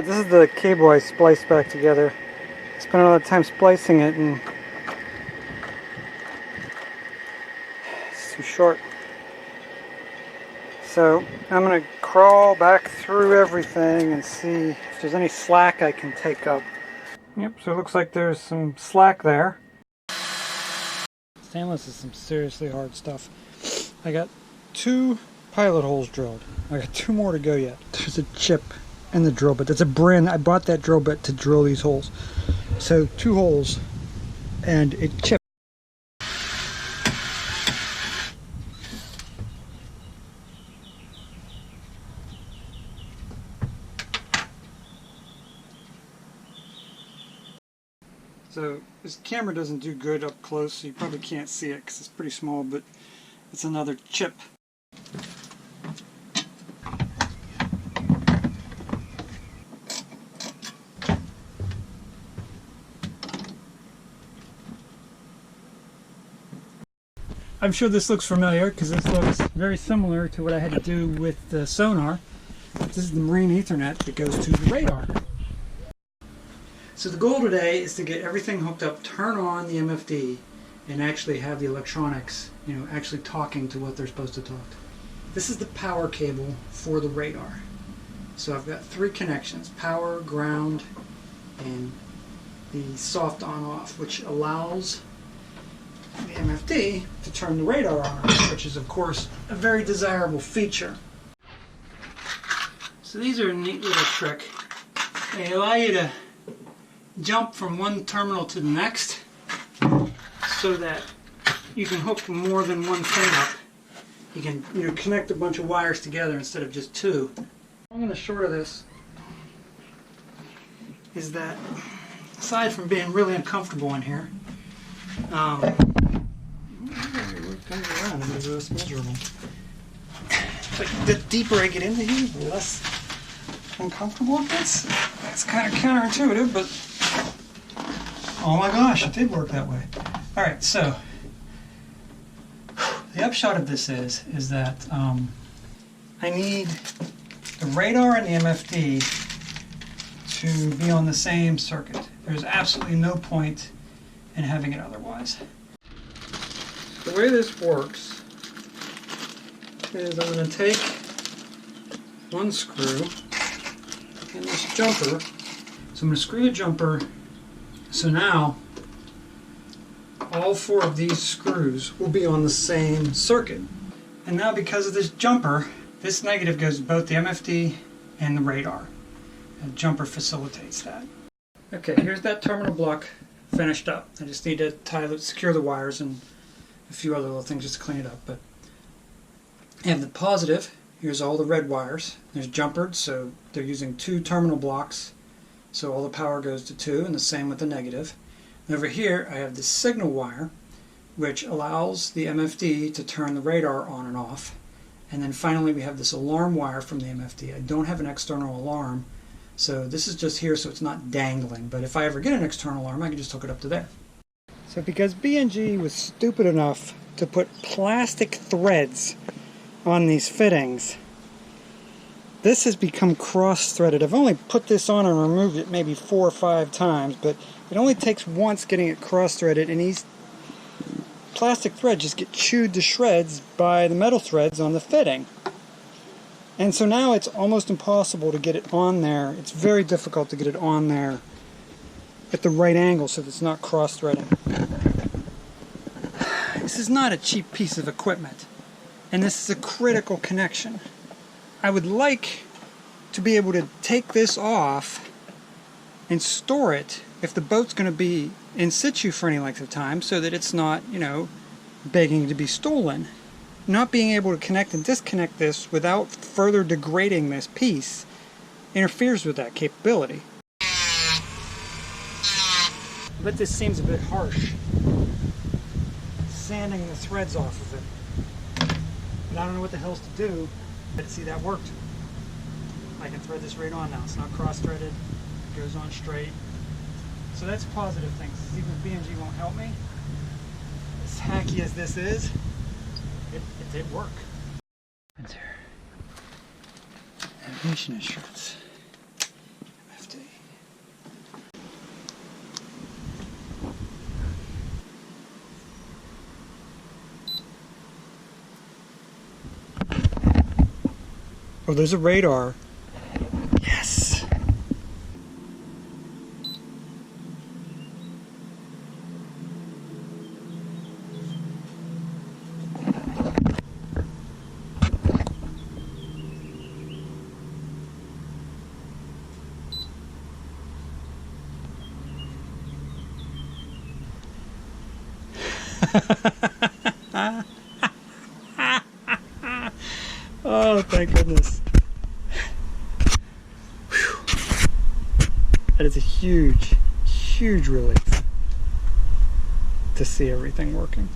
This is the cable I spliced back together. Spent a lot of time splicing it and it's too short. So I'm going to crawl back through everything and see if there's any slack I can take up. Yep, so it looks like there's some slack there. Stainless is some seriously hard stuff. I got 2 pilot holes drilled. I got 2 more to go yet. There's a chip in the drill bit. That's a brand. I bought that drill bit to drill these holes. So 2 holes and it chipped. So this camera doesn't do good up close, so you probably can't see it because it's pretty small, but it's another chip. I'm sure this looks familiar because this looks very similar to what I had to do with the sonar. This is the Marine Ethernet that goes to the radar. So the goal today is to get everything hooked up, turn on the MFD, and actually have the electronics, actually talking to what they're supposed to talk to. This is the power cable for the radar. So I've got 3 connections: power, ground, and the soft on-off, which allows the MFD to turn the radar on, which is of course a very desirable feature. So these are a neat little trick. They allow you to jump from one terminal to the next so that you can hook more than one thing up. You can connect a bunch of wires together instead of just 2. The long and the short of this is that aside from being really uncomfortable in here, the deeper I get into here, the less uncomfortable it gets. That's kind of counterintuitive, but oh my gosh, it did work that way. Alright, so the upshot of this is that I need the radar and the MFD to be on the same circuit. There's absolutely no point in having it otherwise. The way this works is I'm going to take one screw and this jumper. So I'm going to screw the jumper. So now all 4 of these screws will be on the same circuit. And now because of this jumper, this negative goes to both the MFD and the radar. The jumper facilitates that. Okay, here's that terminal block finished up. I just need to secure the wires and a few other little things just to clean it up. But I have the positive. Here's all the red wires. There's jumpered, so they're using 2 terminal blocks, so all the power goes to 2, and the same with the negative. And over here I have the signal wire, which allows the MFD to turn the radar on and off. And then finally we have this alarm wire from the MFD. I don't have an external alarm, so this is just here so it's not dangling, but if I ever get an external alarm I can just hook it up to there. So because B&G was stupid enough to put plastic threads on these fittings, this has become cross-threaded. I've only put this on and removed it maybe 4 or 5 times, but it only takes once getting it cross-threaded, and these plastic threads just get chewed to shreds by the metal threads on the fitting. And so now it's almost impossible to get it on there. It's very difficult to get it on there at the right angle so that it's not cross-threading. This is not a cheap piece of equipment, and this is a critical connection. I would like to be able to take this off and store it if the boat's going to be in situ for any length of time so that it's not, begging to be stolen. Not being able to connect and disconnect this without further degrading this piece interferes with that capability. But this seems a bit harsh, sanding the threads off of it. But I don't know what the hell's to do. But see, that worked. I can thread this right on now. It's not cross-threaded. It goes on straight. So that's a positive thing. Even if B&G won't help me, as hacky as this is, it did work. Enter navigation insurance. Oh, there's a radar. Yes. Oh, thank goodness. Whew. That is a huge, huge relief to see everything working.